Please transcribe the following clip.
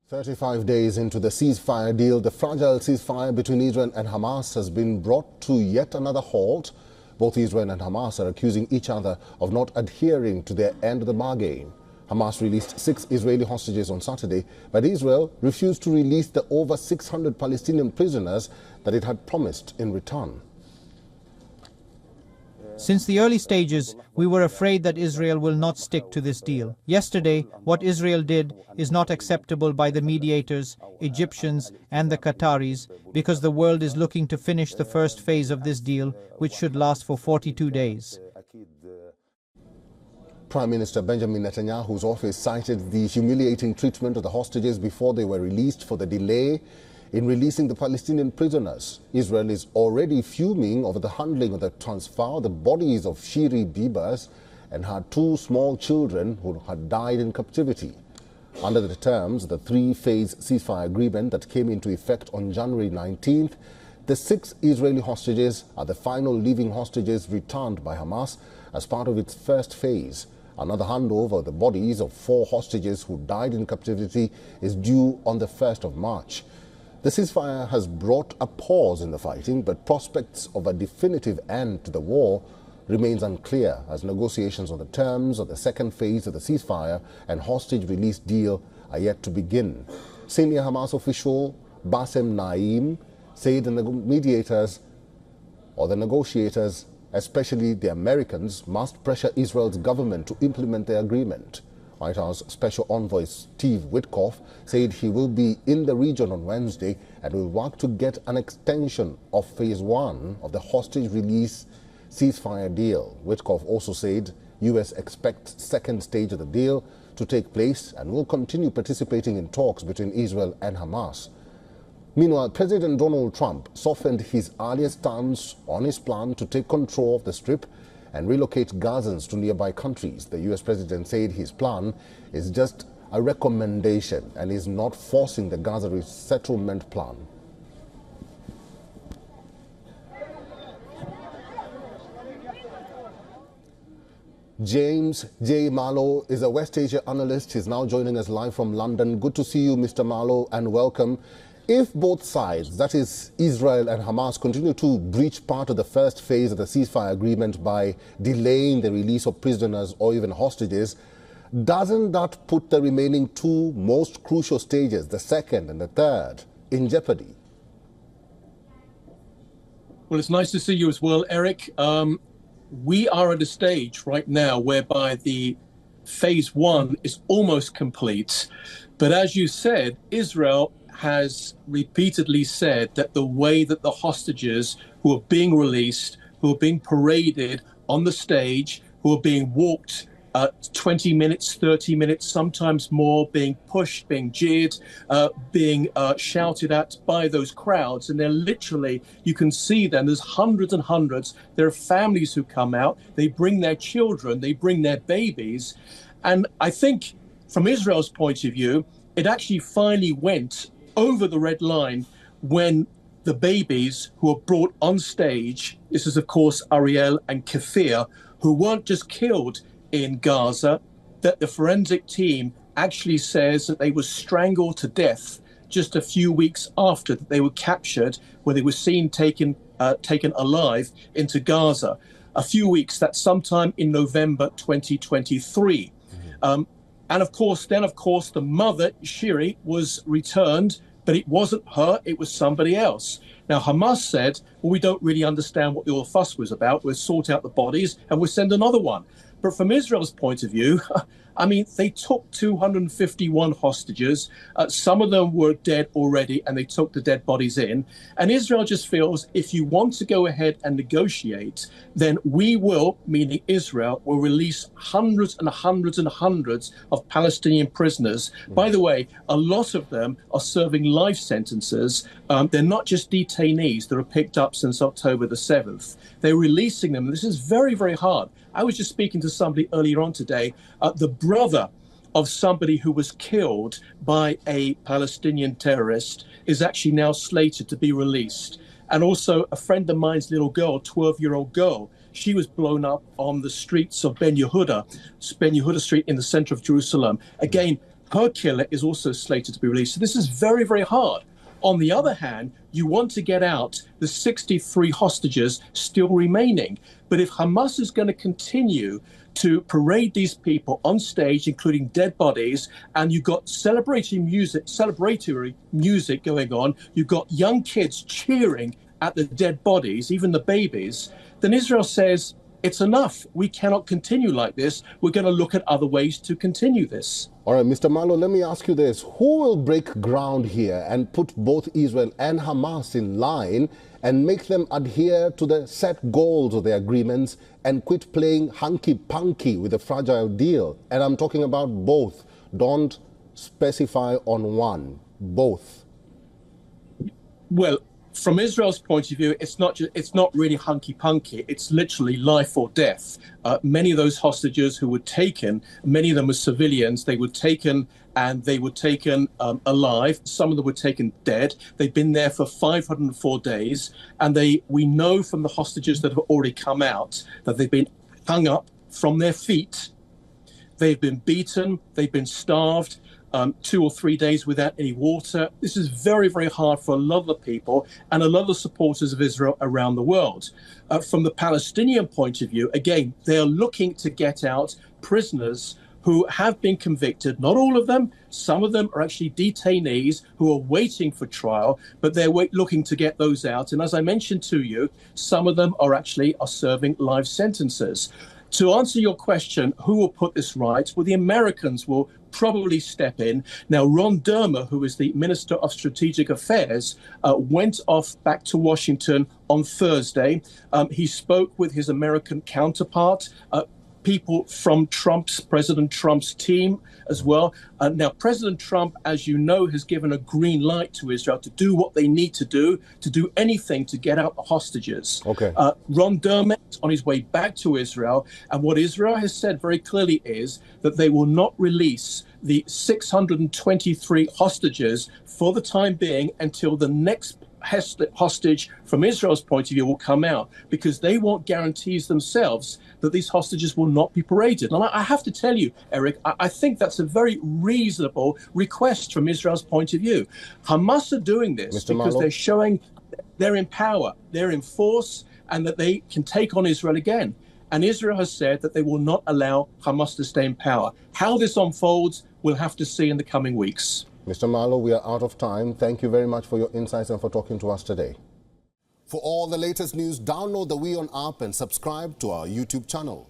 35 days into the ceasefire deal, the fragile ceasefire between Israel and Hamas has been brought to yet another halt. Both Israel and Hamas are accusing each other of not adhering to their end of the bargain. Hamas released 6 Israeli hostages on Saturday, but Israel refused to release the over 600 Palestinian prisoners that it had promised in return. Since the early stages, we were afraid that Israel will not stick to this deal. Yesterday, what Israel did is not acceptable by the mediators, Egyptians and the Qataris, because the world is looking to finish the first phase of this deal, which should last for 42 days. Prime Minister Benjamin Netanyahu's office cited the humiliating treatment of the hostages before they were released for the delay in releasing the Palestinian prisoners. Israel is already fuming over the handling of the transfer of the bodies of Shiri Bibas and her 2 small children who had died in captivity. Under the terms of the 3-phase ceasefire agreement that came into effect on January 19th, the 6 Israeli hostages are the final living hostages returned by Hamas as part of its first phase. Another handover of the bodies of 4 hostages who died in captivity is due on the 1st of March. The ceasefire has brought a pause in the fighting, but prospects of a definitive end to the war remains unclear as negotiations on the terms of the second phase of the ceasefire and hostage release deal are yet to begin. Senior Hamas official Bassem Naim said the negotiators, especially the Americans, must pressure Israel's government to implement the agreement. White House Special Envoy Steve Witkoff said he will be in the region on Wednesday and will work to get an extension of Phase 1 of the hostage release ceasefire deal. Witkoff also said U.S. expects second stage of the deal to take place and will continue participating in talks between Israel and Hamas. Meanwhile, President Donald Trump softened his earlier stance on his plan to take control of the Strip and relocate Gazans to nearby countries. The U.S. president said his plan is just a recommendation and is not forcing the Gaza resettlement plan. James J. Marlow is a West Asia analyst. He's now joining us live from London. Good to see you, Mr. Marlow, and welcome. If both sides, that is Israel and Hamas, continue to breach part of the first phase of the ceasefire agreement by delaying the release of prisoners or even hostages, doesn't that put the remaining 2 most crucial stages, the second and the third, in jeopardy? Well, it's nice to see you as well, Eric. We are at a stage right now whereby the phase 1 is almost complete. But as you said, Israel has repeatedly said that the way that the hostages who are being released, who are being paraded on the stage, who are being walked 20 minutes, 30 minutes, sometimes more, being pushed, being jeered, being shouted at by those crowds. And they're literally, you can see them, there's hundreds and hundreds. There are families who come out, they bring their children, they bring their babies. And I think from Israel's point of view, it actually finally went over the red line when the babies who were brought on stage, this is of course Ariel and Kafir, who weren't just killed in Gaza, that the forensic team actually says that they were strangled to death just a few weeks after that they were captured, where they were seen taken alive into Gaza. A few weeks, that's sometime in November 2023. And of course, the mother, Shiri, was returned, but it wasn't her, it was somebody else. Now, Hamas said, well, we don't really understand what the all fuss was about. We'll sort out the bodies and we'll send another one. But from Israel's point of view, I mean, they took 251 hostages. Some of them were dead already, and they took the dead bodies in. And Israel just feels if you want to go ahead and negotiate, then we will, meaning Israel, will release hundreds and hundreds and hundreds of Palestinian prisoners. By the way, a lot of them are serving life sentences. They're not just detainees that are picked up since October the 7th. They're releasing them. This is very, very hard. I was just speaking to somebody earlier on today, the brother of somebody who was killed by a Palestinian terrorist is actually now slated to be released. And also a friend of mine's little girl, 12-year-old girl, she was blown up on the streets of Ben Yehuda Street in the center of Jerusalem. Again, her killer is also slated to be released. So this is very, very hard. On the other hand, you want to get out the 63 hostages still remaining. But if Hamas is going to continue to parade these people on stage, including dead bodies, and you've got celebratory music going on, you've got young kids cheering at the dead bodies, even the babies, then Israel says, it's enough. We cannot continue like this. We're going to look at other ways to continue this. All right, Mr. Malo, let me ask you this. Who will break ground here and put both Israel and Hamas in line and make them adhere to the set goals of the agreements and quit playing hanky-panky with a fragile deal? And I'm talking about both. Don't specify on one. Both. Well, from Israel's point of view, it's not really hunky-punky. It's literally life or death. Many of those hostages who were taken, many of them were civilians. They were taken and they were taken alive. Some of them were taken dead. They've been there for 504 days. And we know from the hostages that have already come out that they've been hung up from their feet. They've been beaten. They've been starved. 2 or 3 days without any water. This is very, very hard for a lot of the people and a lot of the supporters of Israel around the world. From the Palestinian point of view, again, they're looking to get out prisoners who have been convicted. Not all of them. Some of them are actually detainees who are waiting for trial, but they're looking to get those out. And as I mentioned to you, some of them are serving life sentences. To answer your question, who will put this right? Well, the Americans will probably step in. Now, Ron Dermer, who is the Minister of Strategic Affairs, went off back to Washington on Thursday. He spoke with his American counterpart, people from President Trump's team as well. Now, President Trump, as you know, has given a green light to Israel to do what they need to do anything to get out the hostages. Okay. Ron Dermer is on his way back to Israel. And what Israel has said very clearly is that they will not release the 623 hostages for the time being until the next hostage from Israel's point of view will come out, because they want guarantees themselves that these hostages will not be paraded. And I have to tell you, Eric, I think that's a very reasonable request from Israel's point of view. Hamas are doing this because they're showing they're in power, they're in force, and that they can take on Israel again. And Israel has said that they will not allow Hamas to stay in power. How this unfolds, we'll have to see in the coming weeks. Mr. Marlow, we are out of time. Thank you very much for your insights and for talking to us today. For all the latest news, download the WION app and subscribe to our YouTube channel.